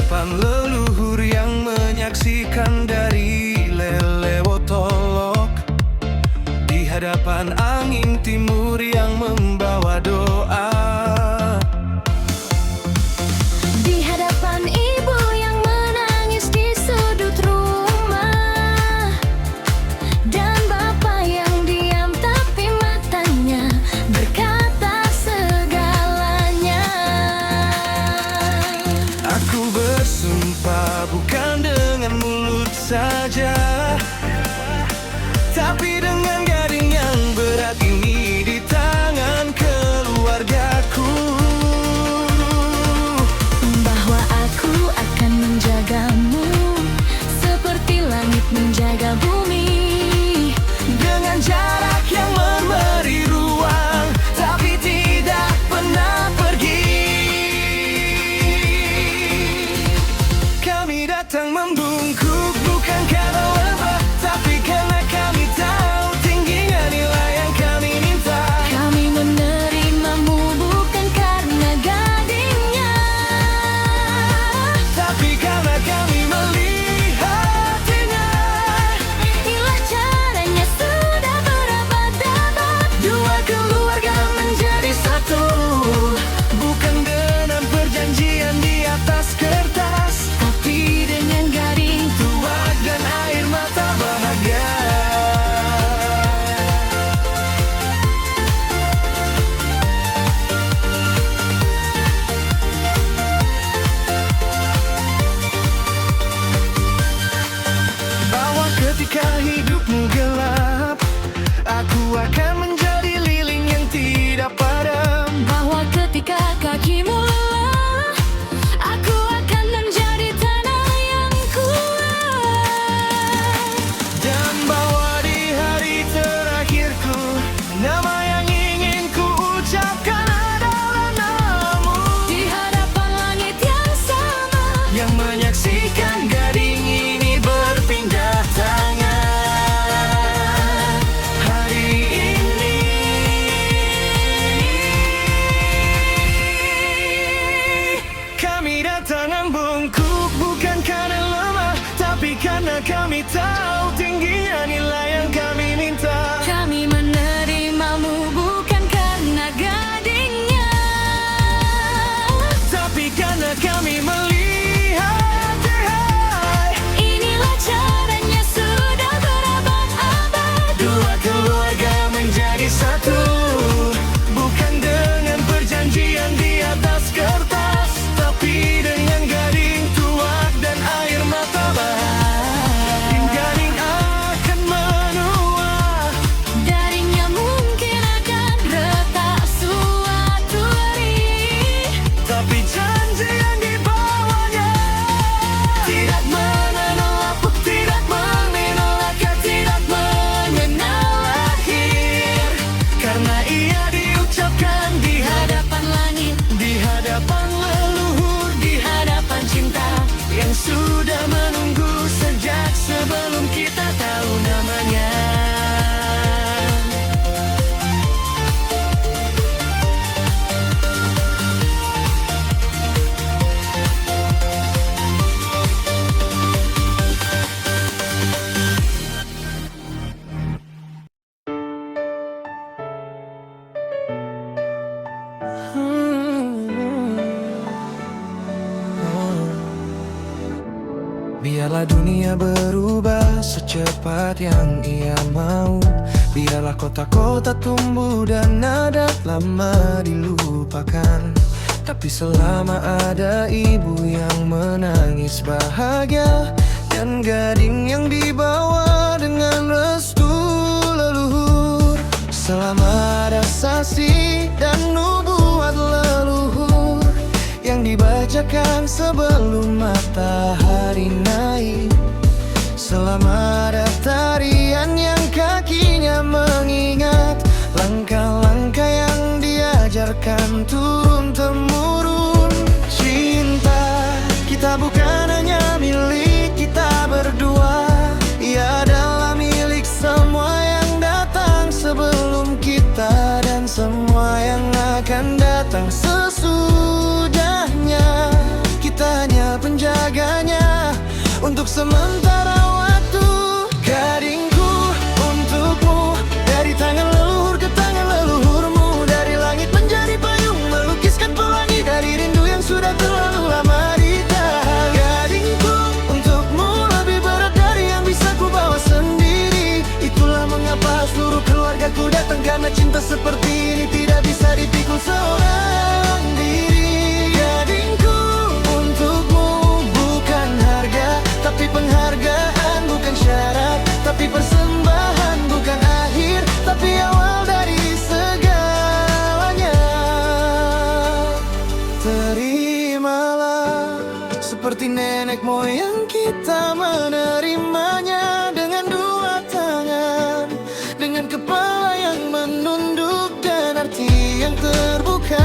hadapan leluhur yang menyaksikan dari Lelewotolok, di hadapan angin timur yang membawa doa, di hadapan ibu yang menangis di sudut rumah, dan bapak yang diam tapi matanya berkata segalanya. Aku bersumpah bukan dengan mulut saja, tapi dengan gading yang berat ini di tangan keluargaku, Bahwa aku akan menjagamu seperti langit menjaga bumi, dengan jarak yang memberi ruang, tapi tidak pernah pergi. Kami datang membungkuk bukan karena lebah, tapi karena kami tahu tingginya nilai yang kami minta. kami menerimamu bukan karena gadingnya, Tapi karena kami melihatnya. inilah caranya sudah berabad-abad, Dua keluarga menjadi satu, bukan dengan perjanjian di atas kertas, tapi dengan gading tuak dan air mata bahagia. Bahwa ketika hidupmu gelap, aku akan menjadi lilin yang tidak padam. bahwa ketika kakimu lelah, aku akan menjadi tanah yang kuat. Dan bahwa di hari terakhirku, nama yang ingin ku ucapkan adalah namamu, Di hadapan langit yang sama, yang menyaksikan gading ini berpindah tangan hari ini. Kami datang membungkuk bukan karena lemah, tapi karena kami tahu tingginya nilai yang kami minta. kami menerimamu bukan karena gadingnya, Tapi karena kami melihatnya. inilah caranya sudah berabad-abad, Dua keluarga menjadi satu, bukan dengan perjanjian di atas kertas, tapi dengan gading tuak dan air mata bahagia. Gading akan menua, darinya mungkin akan retak suatu hari, tapi janji yang dibawanya tidak menolak, tidak menolak, tidak mengenal akhir. Karena ia diucapkan di hadapan langit, hadapan leluhur, di hadapan cinta yang sudah menunggu sejak sebelum kita tahu namanya. Biarlah dunia berubah secepat yang ia mau. Biarlah kota-kota tumbuh dan adat lama dilupakan. Tapi selama ada ibu yang menangis bahagia, dan gading yang dibawa dengan restu leluhur, selama ada saksi dan nubuat leluhur yang dibacakan sebelum matahari naik, selama ada tarian yang kakinya mengingat langkah-langkah yang diajarkan turun-temurun. Cinta kita bukan hanya milik kita berdua, ia adalah milik semua yang datang sebelum kita, dan semua yang akan datang sesudahnya. Kita hanya penjaga sementara waktu. Gadingku untukmu, dari tangan leluhur ke tangan leluhurmu, dari langit menjadi payung, melukiskan pelangi dari rindu yang sudah terlalu lama ditahan. Gadingku untukmu, lebih berat dari yang bisa ku bawa sendiri. Itulah mengapa seluruh keluargaku datang, karena cinta seperti ini tidak bisa dipikul seorang diri. Gadingku untukmu, bukan harga tapi penghargaan, bukan syarat tapi persembahan, bukan akhir tapi awal dari segalanya. Terimalah seperti nenek moyang kita menerimanya, dengan dua tangan, dengan kepala yang menunduk dan hati yang terbuka.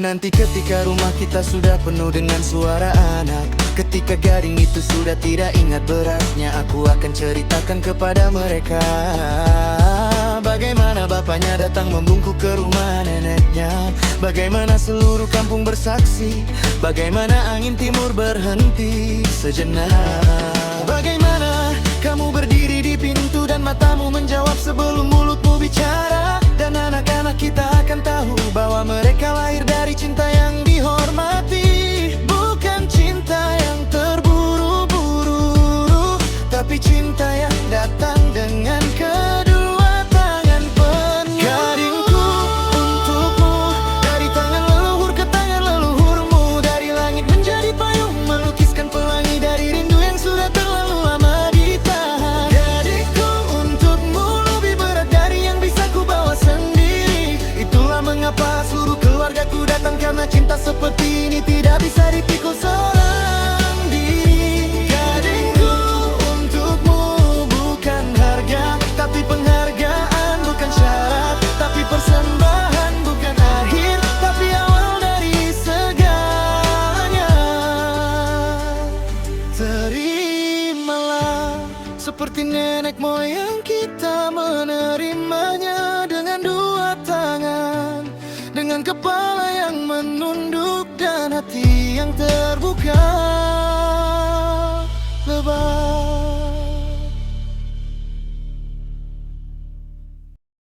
Nanti ketika rumah kita sudah penuh dengan suara anak, ketika gading itu sudah tidak ingat beratnya, aku akan ceritakan kepada mereka bagaimana bapaknya datang membungkuk ke rumah neneknya, bagaimana seluruh kampung bersaksi, bagaimana angin timur berhenti sejenak, bagaimana kamu berdiri di pintu dan matamu menjawab sebelum mulutmu bicara. Dan anak-anak kita akan tahu bahwa mereka lahir dari cinta yang dihormati, bukan cinta yang terburu-buru, tapi cinta yang datang dengan kedua tangan penuh. Gadingku untukmu, dari tangan leluhur ke tangan leluhurmu, dari langit menjadi payung, melukiskan pelangi dari rindu yang sudah terlalu lama ditahan. Gadingku untukmu, lebih berat dari yang bisa ku bawa sendiri. Itulah mengapa seluruh keluargaku datang, karena cinta seperti ini tidak bisa dipikul seorang diri. Gadingku untukmu, bukan harga tapi penghargaan, bukan syarat tapi persembahan, bukan akhir tapi awal dari segalanya. Terimalah seperti nenek moyang kita menerimanya, dengan dua tangan, dengan kepala yang menunduk dan hati yang terbuka.